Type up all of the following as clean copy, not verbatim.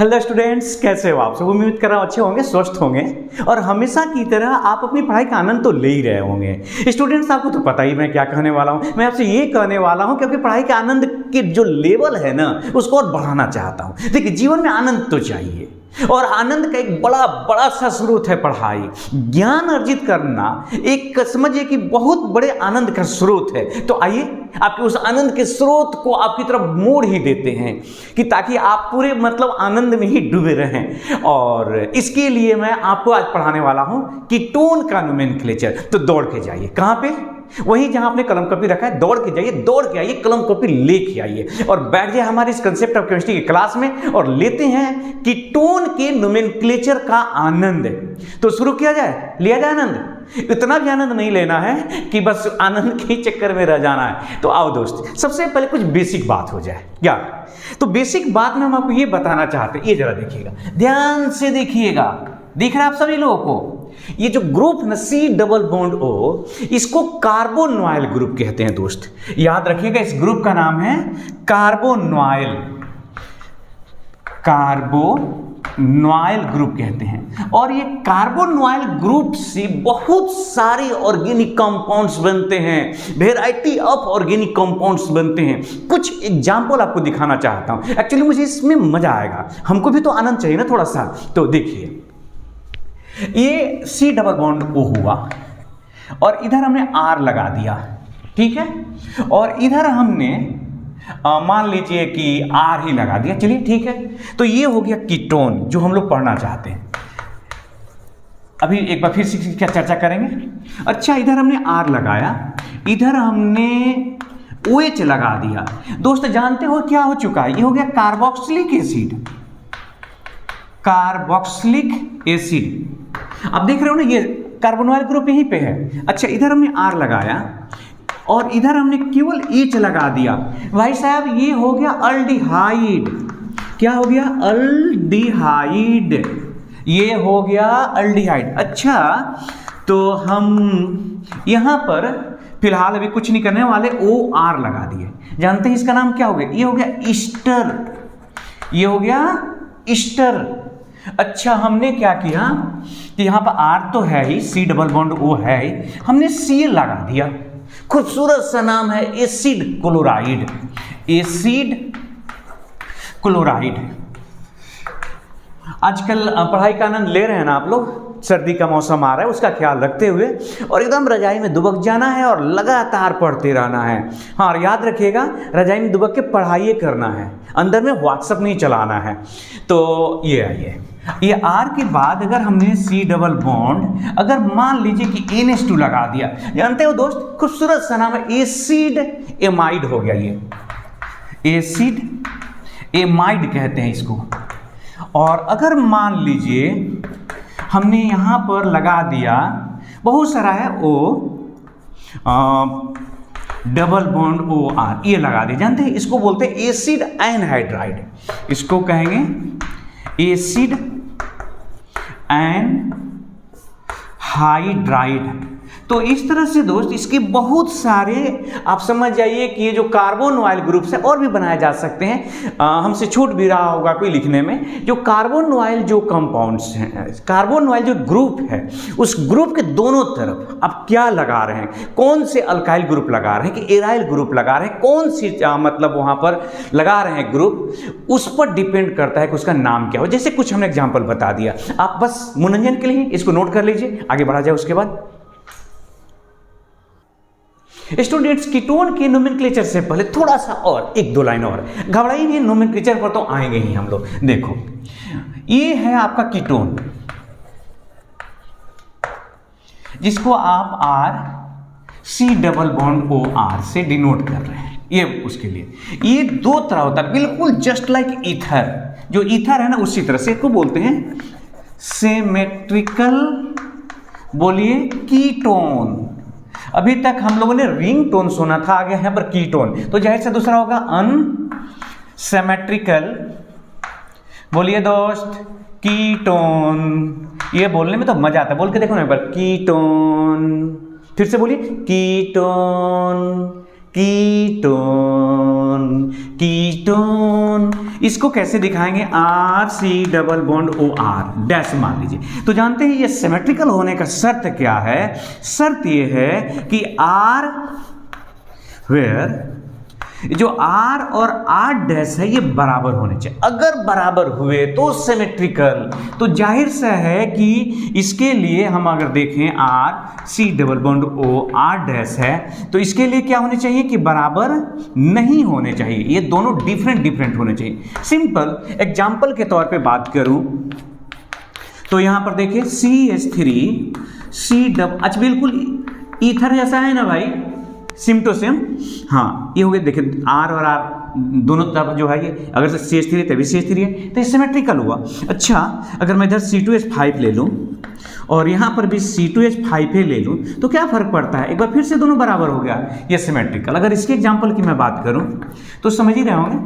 Hello students, कैसे हो आप सब? उम्मीद कर रहा हूँ अच्छे होंगे, स्वस्थ होंगे और हमेशा की तरह आप अपनी पढ़ाई का आनंद तो ले ही रहे होंगे। स्टूडेंट्स, आपको तो पता ही मैं क्या कहने वाला हूँ। मैं आपसे ये कहने वाला हूँ कि अपनी पढ़ाई के आनंद के जो लेवल है ना, उसको और बढ़ाना चाहता हूँ। देखिए, जीवन में आनंद तो चाहिए और आनंद का एक बड़ा बड़ा सा स्रोत है पढ़ाई। ज्ञान अर्जित करना एक समझिए कि बहुत बड़े आनंद का स्रोत है। तो आइए आपके उस आनंद के स्रोत को आपकी तरफ मोड़ ही देते हैं कि ताकि आप पूरे आनंद में ही डूबे रहें। और इसके लिए मैं आपको आज पढ़ाने वाला हूं कीटोन का नोमेनक्लेचर। तो दौड़ के जाइए, कहां पे? वहीं जहां आपने कलम कॉपी रखा है, दौड़ के जाइए, दौड़ के आइए, कलम कॉपी लेके आइए और बैठ जाइए हमारे इस कंसेप्ट ऑफ केमिस्ट्री की क्लास में और लेते हैं कीटोन के नोमेनक्लेचर का आनंद। तो शुरू किया जाए, लिया जाए आनंद। इतना भी आनंद नहीं लेना है कि बस आनंद के चक्कर में रह जाना है। तो आओ दोस्त, सबसे पहले कुछ बेसिक बात हो जाए। क्या? तो बेसिक बात में हम आपको ये बताना चाहते हैं, ये जरा देखिएगा, ध्यान से देखिएगा। दिख रहा है आप सभी लोगों को? ये जो ग्रुप है सी डबल बॉन्ड ओ, इसको कार्बोनॉइल ग्रुप कहते हैं दोस्त। याद रखिएगा, इस ग्रुप का नाम है कार्बोनॉइल। कार्बोनॉइल ग्रुप कहते हैं। और ये कार्बोनॉइल ग्रुप से बहुत सारे ऑर्गेनिक कंपाउंड्स बनते हैं, वेराइटी ऑफ ऑर्गेनिक कंपाउंड्स बनते हैं। कुछ एग्जांपल आपको दिखाना चाहता हूं। एक्चुअली मुझे इसमें मजा आएगा, हमको भी तो आनंद चाहिए ना थोड़ा सा। तो देखिए, ये सी डबल बॉन्ड ओ हुआ और इधर हमने आर लगा दिया, ठीक है। और इधर हमने मान लीजिए कि आर ही लगा दिया, चलिए ठीक है। तो ये हो गया कीटोन जो हम लोग पढ़ना चाहते हैं। अभी एक बार फिर से क्या चर्चा करेंगे। अच्छा, इधर हमने आर लगाया, इधर हमने OH लगा दिया। दोस्त जानते हो क्या हो चुका है? ये हो गया कार्बोक्सिलिक एसिड। कार्बोक्सिलिक एसिड, आप देख रहे हो ना, ये कार्बोनॉइल ग्रुप यहीं पे है। अच्छा, इधर हमने आर लगाया और इधर हमने केवल H लगा दिया। भाई साहब, ये हो गया अल्डिहाइड। क्या हो गया? अल्डिहाइड। ये हो गया अल्डिहाइड। अच्छा, तो हम यहां पर फिलहाल अभी कुछ नहीं करने वाले, OR लगा दिए। जानते हैं इसका नाम क्या हो गया? ये हो गया ईस्टर। ये हो गया ईस्टर। अच्छा, हमने क्या किया कि यहां पर R तो है ही, C डबल बॉन्ड O है ही, हमने C लगा दिया। खूबसूरत सा नाम है एसिड क्लोराइड। Acid chloride. आजकल पढ़ाई का आनंद ले रहे हैं ना आप लोग? सर्दी का मौसम आ रहा है, उसका ख्याल रखते हुए और एकदम रजाई में दुबक जाना है और लगातार पढ़ते रहना है। हाँ, और याद रखिएगा, रजाई में दुबक के पढ़ाई करना है, अंदर में व्हाट्सएप नहीं चलाना है। तो ये आइए, ये R के बाद अगर हमने C डबल बॉन्ड अगर मान लीजिए कि NH2 लगा दिया, जानते हो दोस्त, खूबसूरत सा नाम है एसिड एमाइड हो गया। ये एसिड एमाइड कहते हैं इसको। और अगर मान लीजिए हमने यहां पर लगा दिया, बहुत सारा है O डबल बॉन्ड OR, ये लगा दिया। जानते हैं इसको बोलते हैं एसिड एनहाइड्राइड। इसको कहेंगे एसिड एनहाइड्राइड। तो इस तरह से दोस्त इसके बहुत सारे आप समझ जाइए कि ये जो कार्बोनॉइल ग्रुप्स है और भी बनाए जा सकते हैं। हमसे छूट भी रहा होगा कोई लिखने में। जो कार्बोनॉइल जो कंपाउंड्स हैं, कार्बोनॉइल जो ग्रुप है, उस ग्रुप के दोनों तरफ आप क्या लगा रहे हैं? कौन से अल्काइल ग्रुप लगा रहे हैं कि एराइल ग्रुप लगा रहे हैं, कौन सी वहां पर लगा रहे हैं ग्रुप, उस पर डिपेंड करता है कि उसका नाम क्या हो। जैसे कुछ हमने एग्जाम्पल बता दिया, आप बस मनोरंजन के लिए इसको नोट कर लीजिए, आगे बढ़ा जाए उसके बाद। स्टूडेंट्स, कीटोन के नोमेनक्लेचर से पहले थोड़ा सा और एक दो लाइन और, घबराइए नहीं, नोमेनक्लेचर पर तो आएंगे ही हम लोग। देखो, ये है आपका कीटोन, जिसको आप C डबल बॉन्ड OR से डिनोट कर रहे हैं। ये उसके लिए ये दो तरह होता है, बिल्कुल जस्ट लाइक ईथर। जो ईथर है ना, उसी तरह से इसको बोलते हैं सिमेट्रिकल, बोलिए कीटोन। अभी तक हम लोगों ने रिंग टोन सुना था, आगे यहाँ पर कीटोन, तो जाहिर से दूसरा होगा अनसिमेट्रिकल। बोलिए दोस्त, कीटोन। ये बोलने में तो मजा आता है, बोल के देखो ना एक बार, कीटोन। फिर से बोलिए, कीटोन कीटोन, कीटोन। इसको कैसे दिखाएंगे? R C double bond O R dash मान लीजिए। तो जानते हैं ये सिमेट्रिकल होने का शर्त क्या है? शर्त ये है कि आर वेयर जो आर और आर डैश है ये बराबर होने चाहिए। अगर बराबर हुए तो सिमेट्रिकल। तो जाहिर सा है कि इसके लिए हम अगर देखें R C double bond O R dash है तो इसके लिए क्या होने चाहिए कि बराबर नहीं होने चाहिए, ये दोनों डिफरेंट होने चाहिए। सिंपल एग्जाम्पल के तौर पे बात करूं तो यहां पर देखिए CH3 सी डब, अच्छा बिल्कुल ईथर जैसा है ना भाई, सिम टू सिम। हाँ ये हो गया, देखिए आर और आर दोनों तरफ जो है ये अगर CH3 है तभी CH3 है तो ये सिमेट्रिकल हुआ। अच्छा अगर मैं इधर C2H5 ले लूँ और यहाँ पर भी C2H5 ले लूँ तो क्या फ़र्क पड़ता है? एक बार फिर से दोनों बराबर हो गया, ये सिमेट्रिकल। अगर इसके एग्जाम्पल की मैं बात करूँ तो समझ ही रहे होंगे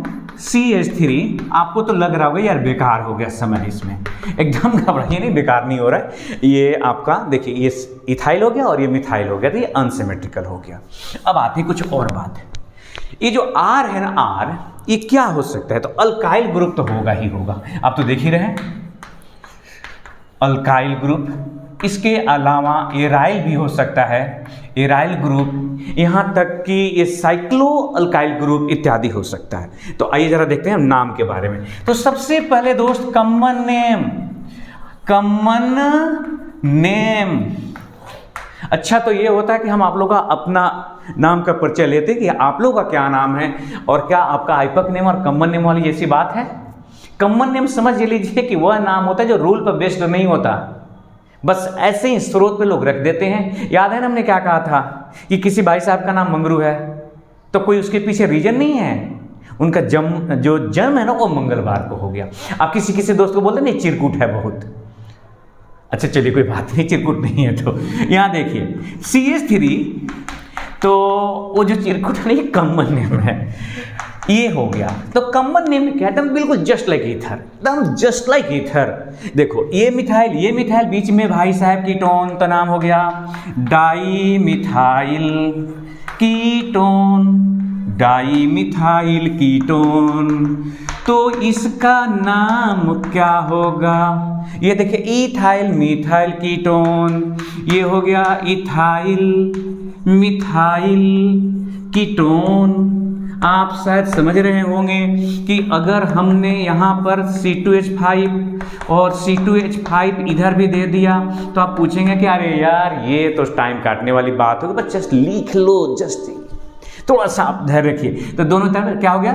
CH3, आपको तो लग रहा होगा यार बेकार हो गया समय, इसमें एकदम घबराइए नहीं, बेकार नहीं हो रहा है। ये आपका देखिए ये इथाइल हो गया और ये मिथाइल हो गया, तो ये अनसिमेट्रिकल हो गया। अब आती है कुछ और बात, ये जो R है ना R, ये क्या हो सकता है? तो अल्काइल ग्रुप तो होगा ही होगा, आप तो देख ही रहे हैं अल्काइल ग्रुप। इसके अलावा एराइल भी हो सकता है, एराइल ग्रुप, यहाँ तक कि ये साइक्लो अल्काइल ग्रुप इत्यादि हो सकता है। तो आइए जरा देखते हैं नाम के बारे में। तो सबसे पहले दोस्त कॉमन नेम, कॉमन नेम। अच्छा तो ये होता है कि हम आप लोग का अपना नाम का परिचय लेते हैं कि आप लोग का क्या नाम है और क्या आपका आइपक नेम और कॉमन नेम वाली जैसी बात है। कॉमन नेम समझ लीजिए कि वह नाम होता है जो रूल पर बेस्ड नहीं होता, बस ऐसे ही स्रोत पे लोग रख देते हैं। याद है ना हमने क्या कहा था कि किसी भाई साहब का नाम मंगरू है तो कोई उसके पीछे रीजन नहीं है, उनका जन्म है ना वो मंगलवार को हो गया। आप किसी दोस्त को बोलते नहीं चिरकुट है बहुत, अच्छा चलिए कोई बात नहीं, चिरकुट नहीं है। तो यहाँ देखिए CH3, तो वो जो चिरकुट है ना ये कॉमन नेम है, ये हो गया। तो कॉमन नेम में क्या है? बिल्कुल जस्ट लाइक ईथर, एकदम जस्ट लाइक ईथर। देखो ये मिथाइल बीच में भाई साहब कीटोन, तो नाम हो गया di methyl ketone, di methyl ketone. तो इसका नाम क्या होगा? ये देखिए इथाइल मिथाइल कीटोन, ये हो गया इथाइल मिथाइल कीटोन। आप शायद समझ रहे होंगे कि अगर हमने यहाँ पर C2H5 और C2H5 इधर भी दे दिया तो आप पूछेंगे कि अरे यार ये तो टाइम काटने वाली बात होगी, बस जस्ट लिख लो, जस्ट थोड़ा सा आप धैर्य रखिए। तो दोनों तरफ क्या हो गया?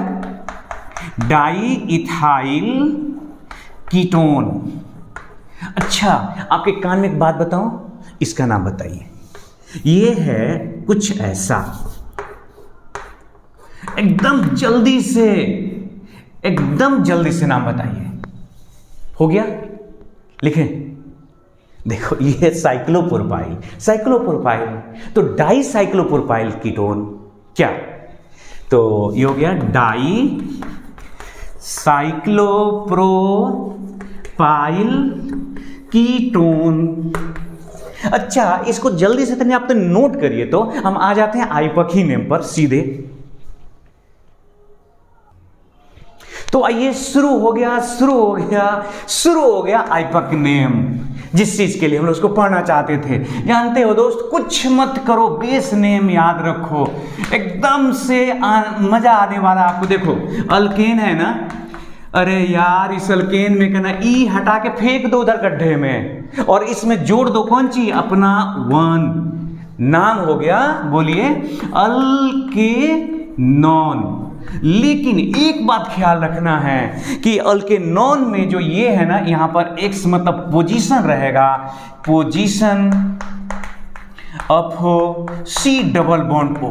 Di ethyl ketone. अच्छा आपके कान में एक बात बताऊं, इसका नाम बताइए। ये है कुछ ऐसा, एकदम जल्दी से नाम बताइए। हो गया? लिखें। देखो ये साइक्लोप्रोपाइल, तो डाई साइक्लोप्रोपाइल कीटोन क्या? तो ये हो गया डाई साइक्लोप्रोपाइल कीटोन। अच्छा इसको जल्दी से तनी आप तो नोट करिए। तो हम आ जाते हैं आइपक नेम पर सीधे। तो आइए शुरू हो गया आइपक नेम, जिस चीज के लिए हम लोग उसको पढ़ना चाहते थे। जानते हो दोस्त, कुछ मत करो, बेस नेम याद रखो, एकदम से मजा आने वाला आपको। देखो अल्केन है ना, अरे यार इस अल्केन में कहना ई हटा के फेंक दो उधर गड्ढे में और इसमें जोड़ दो कौन ची? अपना 1। नाम हो गया, बोलिए अल्केनॉन। लेकिन एक बात ख्याल रखना है कि अल्केनॉन में जो ये है ना, यहां पर x मतलब पोजीशन रहेगा, position of C double bond O।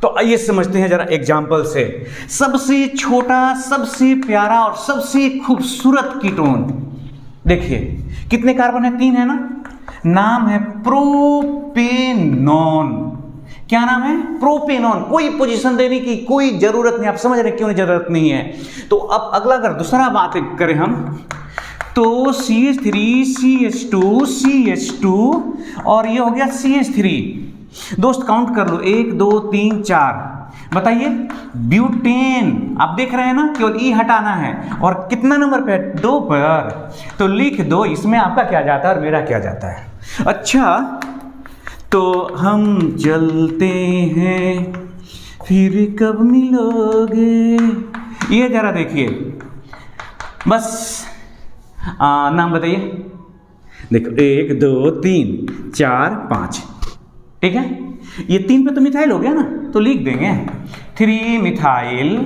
तो आइए समझते हैं जरा एग्जाम्पल से। सबसे छोटा, सबसे प्यारा और सबसे खूबसूरत कीटोन देखिए, कितने कार्बन है? 3 है ना। नाम है प्रोपेनॉन। क्या नाम है? प्रोपेनॉन। कोई पोजीशन देने की कोई जरूरत नहीं, आप समझ रहे क्यों जरूरत नहीं है। तो अब अगला अगर दूसरा बात करें हम, तो CH3 CH2 CH2 और ये हो गया CH3। दोस्त काउंट कर लो, 1 2 3 4, बताइए ब्यूटेन, आप देख रहे हैं ना, केवल ई हटाना है और कितना नंबर पे है, 2 पर, तो लिख दो, इसमें आपका क्या जाता है और मेरा क्या जाता है। अच्छा, तो हम चलते हैं फिर कब मिलोगे, ये जरा देखिए बस। नाम बताइए, देखो 1 2 3 4 5, ठीक है, ये 3 पे तो मिथाइल हो गया ना, तो लिख देंगे 3 मिथाइल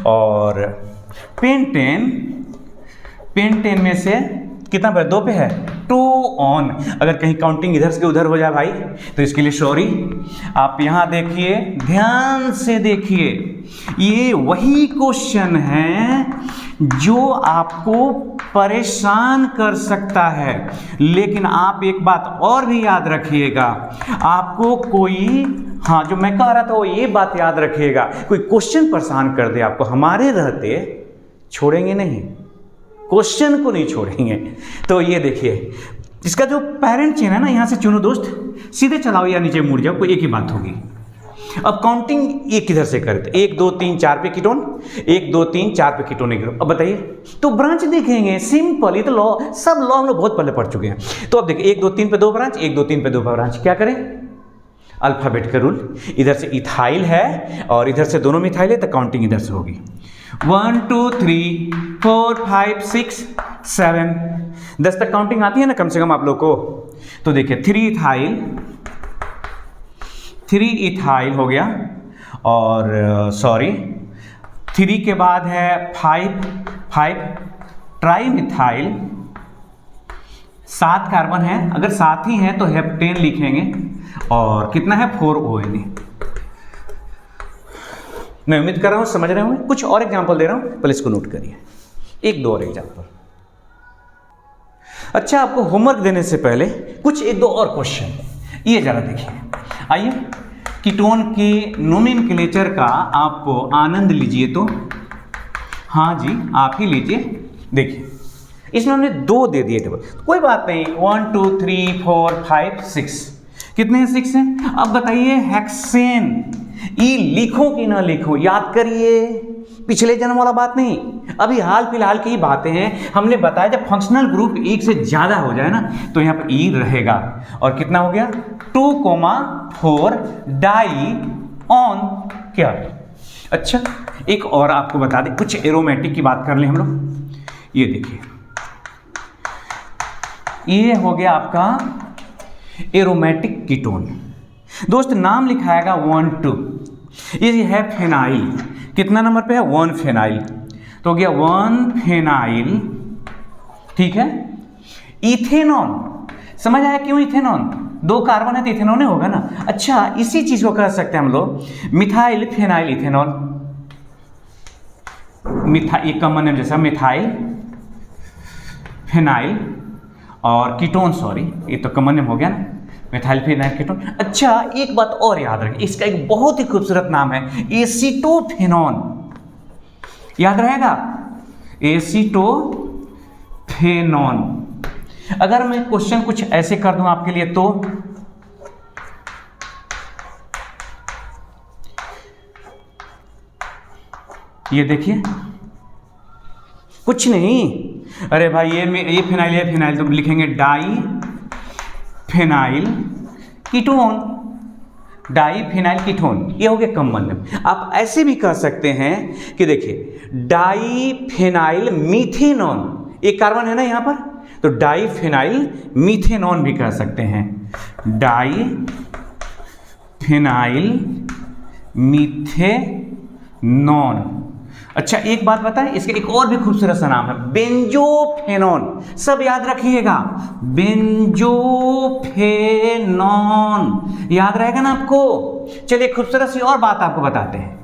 और पेंटेन, पेंटेन में से कितना पे, 2 पे है, 2 ऑन। अगर कहीं काउंटिंग इधर से उधर हो जाए भाई तो इसके लिए सॉरी। आप यहाँ देखिए, ध्यान से देखिए, ये वही क्वेश्चन है जो आपको परेशान कर सकता है, लेकिन आप एक बात और भी याद रखिएगा, आपको कोई, हाँ जो मैं कह रहा था वो ये बात याद रखिएगा, कोई क्वेश्चन परेशान कर दे आपको, हमारे रहते छोड़ेंगे नहीं, क्वेश्चन को नहीं छोड़ेंगे। तो ये देखिए, इसका जो पेरेंट चेन है ना, यहाँ से चुनो दोस्त, सीधे चलाओ या नीचे मुड़ जाओ, कोई एक ही बात होगी। अब काउंटिंग एक किधर से करते, 1 2 3 4 पे कीटोन, 1 2 3 4 पे कीटोन एक। अब बताइए, तो ब्रांच देखेंगे, सिंपल, ये तो लॉ, सब लॉ हम लोग बहुत पहले पढ़ चुके हैं। तो अब देखिए 1 2 3 पे 2 ब्रांच, 1 2 3 पे 2 ब्रांच, क्या करें, अल्फाबेट का रूल, इधर से इथाइल है और इधर से दोनों मिथाइल है, तो काउंटिंग इधर से होगी 1 2 3 4 5 6 7, 10 तक काउंटिंग आती है ना कम से कम आप लोग को। तो देखिए 3 इथाइल हो गया, और सॉरी 3 के बाद है 5 ट्राई मिथाइल, 7 कार्बन है, अगर 7 ही है तो हेप्टेन लिखेंगे, और कितना है 4 ONA। मैं उम्मीद कर रहा हूं समझ रहे होंगे। कुछ और एग्जांपल दे रहा हूं, पहले इसको नोट करिए, 1 2 और एग्जांपल। अच्छा, आपको होमवर्क देने से पहले कुछ 1 2 और क्वेश्चन, ये जरा देखिए, आइए कीटोन के नोमेनक्लेचर का आप आनंद लीजिए। तो हाँ जी, आप ही लीजिए। देखिए इसमें हमने 2 दे दिए टेबल, कोई बात नहीं, 1 2 3 4 5 6, कितने हैं, 6 हैं। अब बताइए हेक्सेन, ई लिखो कि ना लिखो, याद करिए, पिछले जन्म वाला बात नहीं, अभी हाल फिलहाल की ही बातें हैं। हमने बताया जब फंक्शनल ग्रुप 1 से ज़्यादा हो जाए ना, तो यहाँ पर ई रहेगा, और कितना हो गया 2,4 डाई ऑन क्या। अच्छा, एक और आपको बता दें, कुछ एरोमेटिक की बात कर लें हम लोग। ये देखिए, ये हो गया आपका एरोमेटिक कीटोन। दोस्त नाम लिखाएगा 1 2, ये है फेनाइल, कितना नंबर पे है 1 फेनाइल, तो हो गया 1 फेनाइल, ठीक है। इथेनॉन, समझ आया क्यों इथेनॉन, 2 कार्बन है तो इथेनॉन होगा ना। अच्छा, इसी चीज को कह सकते हैं हम लोग मिथाइल फेनाइल इथेनॉल, एक कॉमन नेम जैसा मिथाइल फेनाइल और कीटोन, सॉरी ये तो कॉमन नेम हो गया ना, मिथाइल फेनाइल कीटोन। अच्छा, एक बात और याद रखें, इसका एक बहुत ही खूबसूरत नाम है एसीटोफेनॉन, याद रहेगा, एसीटोफेनॉन। अगर मैं क्वेश्चन कुछ ऐसे कर दूं आपके लिए, तो ये देखिए, कुछ नहीं, अरे भाई ये फिनाइल तो लिखेंगे di phenyl ketone, di phenyl ketone, ये हो गया कॉमन नेम। आप ऐसे भी कह सकते हैं कि देखिए डाई फिनाइल मीथेनॉन, एक कार्बन है ना यहाँ पर, तो डाई फिनाइल मीथेनॉन भी कह सकते हैं, डाई फिनाइल मीथेनॉन। अच्छा, एक बात बताएं, इसका एक और भी खूबसूरत सा नाम है बेंजोफेनॉन, सब याद रखिएगा, बेंजोफेनॉन, याद रहेगा ना आपको। चलिए खूबसूरत सी और बात आपको बताते हैं,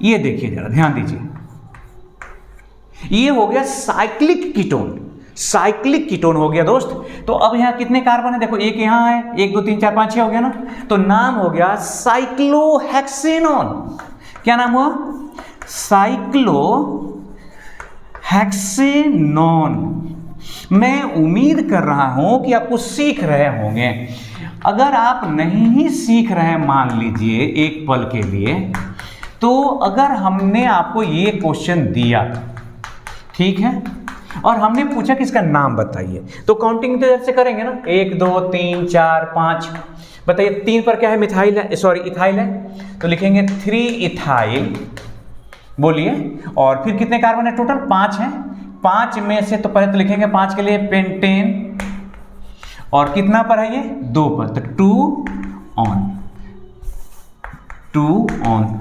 ये देखिए जरा ध्यान दीजिए, ये हो गया साइक्लिक कीटोन, साइक्लिक कीटोन हो गया दोस्त। तो अब यहाँ कितने कार्बन है, देखो एक यहाँ है, 1 2 3 4 5 6 हो गया ना, तो नाम हो गया साइक्लोहेक्सेनॉन। क्या नाम हुआ, साइक्लोहेक्सेनॉन। मैं उम्मीद कर रहा हूं कि आपको सीख रहे होंगे। अगर आप नहीं ही सीख रहे हैं मान लीजिए एक पल के लिए, तो अगर हमने आपको ये क्वेश्चन दिया, ठीक है, और हमने पूछा कि इसका नाम बताइए, तो काउंटिंग तो ऐसे करेंगे ना, 1 2 3 4 5। बताइए 3 पर क्या है, मिथाइल है, सॉरी इथाइल है, तो लिखेंगे 3 इथाइल। बोलिए, और फिर कितने कार्बन है टोटल, 5 है। 5 में से तो पहले तो लिखेंगे 5 के लिए पेंटेन, और कितना पर है ये, 2 पर, तो 2 ऑन।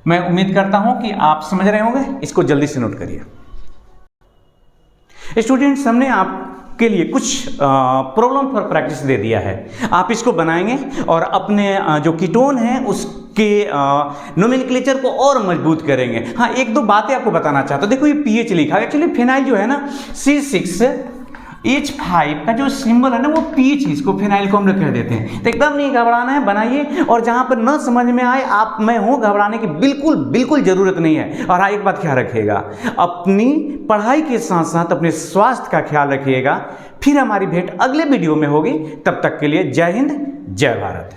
मैं उम्मीद करता हूं कि आप समझ रहे होंगे, इसको जल्दी से नोट करिए। स्टूडेंट्स, हमने आपके लिए कुछ प्रॉब्लम फॉर प्रैक्टिस दे दिया है, आप इसको बनाएंगे और अपने जो कीटोन है उसके नोमेनक्लेचर को और मजबूत करेंगे। हाँ, एक दो बातें आपको बताना चाहता हूँ। देखो ये पीएच लिखा है, एक्चुअली फिनाइल जो है ना, C6H5 का जो सिंबल है ना, वो पीएच, इसको फिनाइल को हम लोग कह देते हैं। तो एकदम नहीं घबराना है, बनाइए, और जहां पर न समझ में आए आप मैं हूं, घबराने की बिल्कुल जरूरत नहीं है। और हाँ, एक बात ख्याल रखिएगा, अपनी पढ़ाई के साथ साथ अपने स्वास्थ्य का ख्याल रखिएगा। फिर हमारी भेंट अगले वीडियो में होगी, तब तक के लिए जय हिंद, जय भारत।